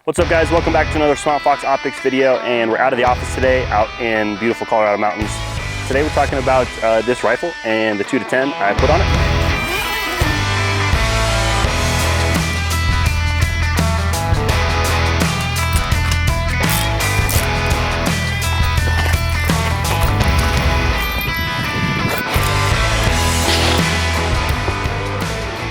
What's up guys, welcome back to another Swampfox Optics video, and we're out of the office today, out in beautiful Colorado mountains. Today we're talking about this rifle and the 2-10 I put on it.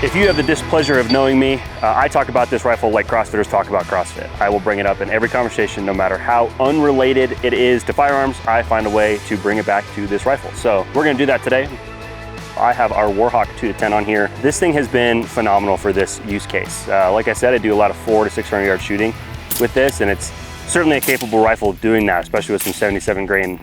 If you have the displeasure of knowing me, I talk about this rifle like CrossFitters talk about CrossFit. I will bring it up in every conversation, no matter how unrelated it is to firearms. I find a way to bring it back to this rifle. So we're gonna do that today. I have our Warhawk 2-10 on here. This thing has been phenomenal for this use case. Like I said, I do a lot of 400 to 600 yard shooting with this, and it's certainly a capable rifle of doing that, especially with some 77 grain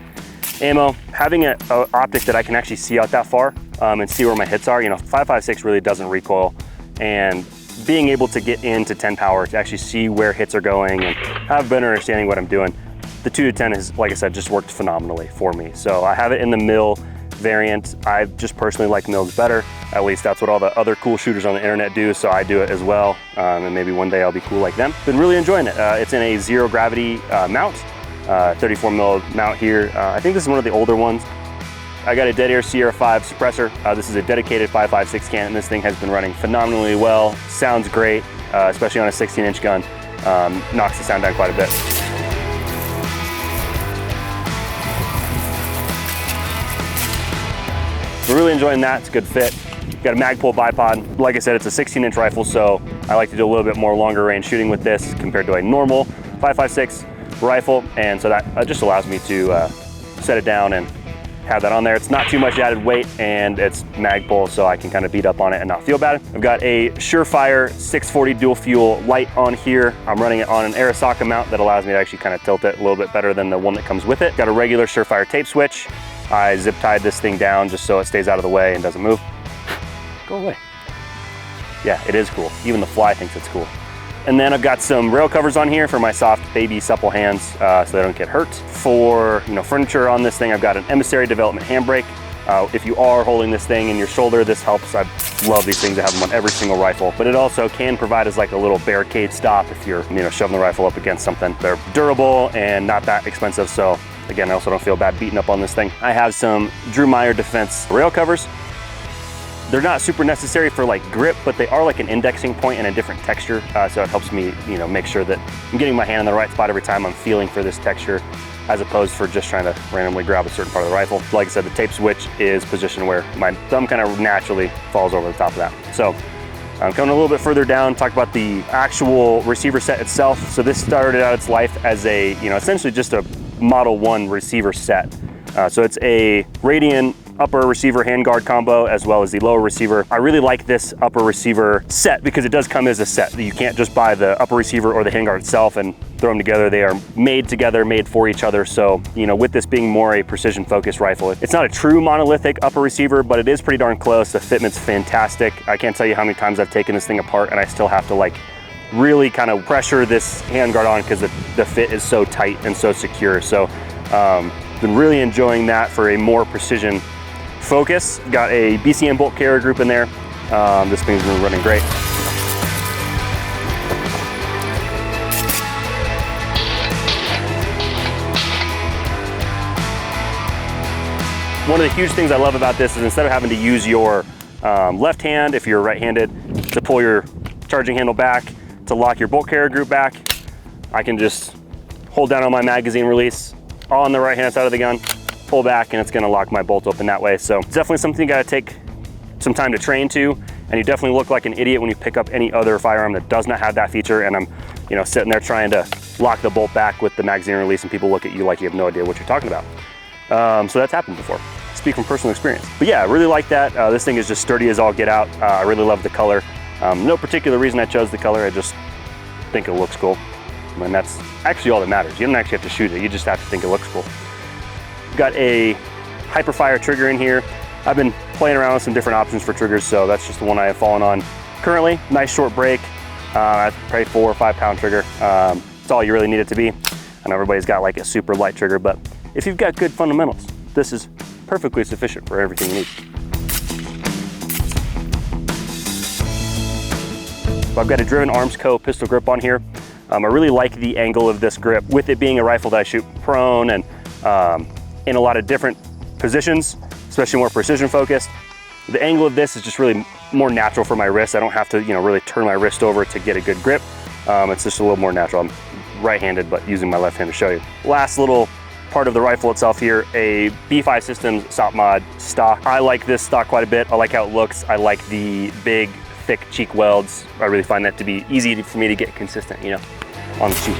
ammo. Having an optic that I can actually see out that far and see where my hits are. You know, 5.56 really doesn't recoil, and being able to get into 10 power to actually see where hits are going and have a better understanding what I'm doing. The 2-10 has, like I said, just worked phenomenally for me. So I have it in the mil variant. I just personally like mils better. At least that's what all the other cool shooters on the internet do, so I do it as well. And maybe one day I'll be cool like them. Been really enjoying it. It's in a zero gravity mount. 34 mil mount here. I think this is one of the older ones. I got a Dead Air Sierra 5 suppressor. This is a dedicated 5.56 can, and this thing has been running phenomenally well. Sounds great, especially on a 16-inch gun. Knocks the sound down quite a bit. We're really enjoying that. It's a good fit. Got a Magpul Bipod. Like I said, it's a 16-inch rifle, so I like to do a little bit more longer range shooting with this compared to a normal 5.56 rifle, and so that just allows me to set it down and have that on there. It's not too much added weight, and it's Magpul, so I can kind of beat up on it and not feel bad. I've got a Surefire 640 dual fuel light on here. I'm running it on an Arasaka mount that allows me to actually kind of tilt it a little bit better than the one that comes with it. Got a regular Surefire tape switch. I zip tied this thing down just so it stays out of the way and doesn't move. Go away. Yeah, it is cool. Even the fly thinks it's cool. And then I've got some rail covers on here for my soft baby supple hands so they don't get hurt. For furniture on this thing, I've got an Emissary development handbrake. If you are holding this thing in your shoulder, this helps. I love these things. I have them on every single rifle, but it also can provide as like a little barricade stop if you're shoving the rifle up against something. They're durable and not that expensive, so again, I also don't feel bad beating up on this thing. I have some Drew Meyer Defense rail covers. They're not super necessary for like grip, but they are like an indexing point and a different texture. So it helps me, make sure that I'm getting my hand in the right spot every time I'm feeling for this texture, as opposed for just trying to randomly grab a certain part of the rifle. Like I said, the tape switch is positioned where my thumb kind of naturally falls over the top of that. So I'm coming a little bit further down, talk about the actual receiver set itself. So this started out its life as a, essentially just a Model 1 receiver set. So it's a Radian upper receiver handguard combo as well as the lower receiver. I really like this upper receiver set because it does come as a set. You can't just buy the upper receiver or the handguard itself and throw them together. They are made together, made for each other. So, with this being more a precision focused rifle, it's not a true monolithic upper receiver, but it is pretty darn close. The fitment's fantastic. I can't tell you how many times I've taken this thing apart and I still have to really kind of pressure this handguard on because the fit is so tight and so secure. So, been really enjoying that for a more precision focus. Got a BCM bolt carrier group in there. This thing's been running great. One of the huge things I love about this is instead of having to use your left hand, if you're right-handed, to pull your charging handle back, to lock your bolt carrier group back, I can just hold down on my magazine release on the right-hand side of the gun, pull back, and it's gonna lock my bolt open that way. So it's definitely something you gotta take some time to train to, and you definitely look like an idiot when you pick up any other firearm that does not have that feature, and I'm sitting there trying to lock the bolt back with the magazine release, and people look at you like you have no idea what you're talking about. So that's happened before. Speak from personal experience. But yeah, I really like that. This thing is just sturdy as all get out. I really love the color. No particular reason I chose the color, I just think it looks cool. And that's actually all that matters. You don't actually have to shoot it, you just have to think it looks cool. Got a Hyperfire trigger in here. I've been playing around with some different options for triggers, so that's just the one I have fallen on currently. Nice short break, probably 4 or 5 pound trigger. It's all you really need it to be. I know everybody's got like a super light trigger, but if you've got good fundamentals, this is perfectly sufficient for everything you need. I've got a Driven Arms Co. pistol grip on here. I really like the angle of this grip, with it being a rifle that I shoot prone and in a lot of different positions, especially more precision focused. The angle of this is just really more natural for my wrist. I don't have to, really turn my wrist over to get a good grip. It's just a little more natural. I'm right-handed, but using my left hand to show you. Last little part of the rifle itself here, a B5 Systems Sop-Mod stock. I like this stock quite a bit. I like how it looks. I like the big, thick cheek welds. I really find that to be easy for me to get consistent, on the cheek.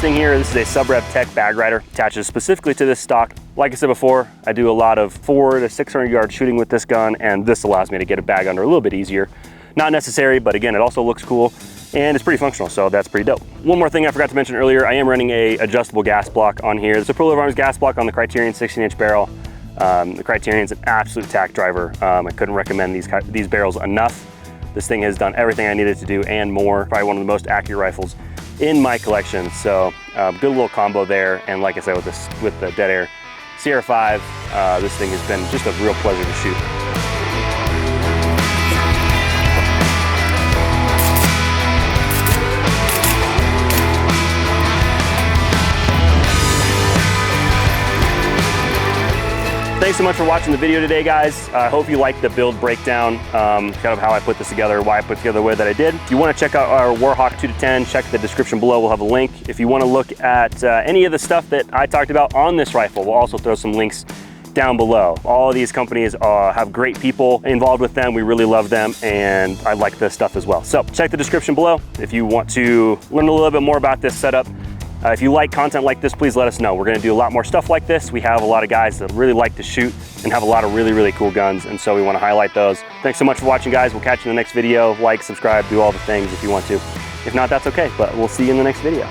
Thing here, this is a Subrev Tech bag rider, attaches specifically to this stock. Like I said before, I do a lot of 400 to 600 yard shooting with this gun, and this allows me to get a bag under a little bit easier. Not necessary, but again, it also looks cool and it's pretty functional, so that's pretty dope. One more thing I forgot to mention earlier, I am running a adjustable gas block on here. There's a Superlative Arms gas block on the Criterion 16-inch barrel. The Criterion's an absolute tack driver. I couldn't recommend these barrels enough. This thing has done everything I needed to do and more. Probably one of the most accurate rifles in my collection. So good little combo there. And like I said, with the Dead Air Sierra 5, this thing has been just a real pleasure to shoot. Thanks so much for watching the video today, guys. I hope you liked the build breakdown, kind of how I put this together, why I put it together the way that I did. If you want to check out our Warhawk 2-10, check the description below. We'll have a link. If you want to look at any of the stuff that I talked about on this rifle, we'll also throw some links down below. All of these companies have great people involved with them. We really love them, and I like this stuff as well. So check the description below if you want to learn a little bit more about this setup. If you like content like this, please let us know. We're gonna do a lot more stuff like this. We have a lot of guys that really like to shoot and have a lot of really, really cool guns, and so we wanna highlight those. Thanks so much for watching, guys. We'll catch you in the next video. Like, subscribe, do all the things if you want to. If not, that's okay, but we'll see you in the next video.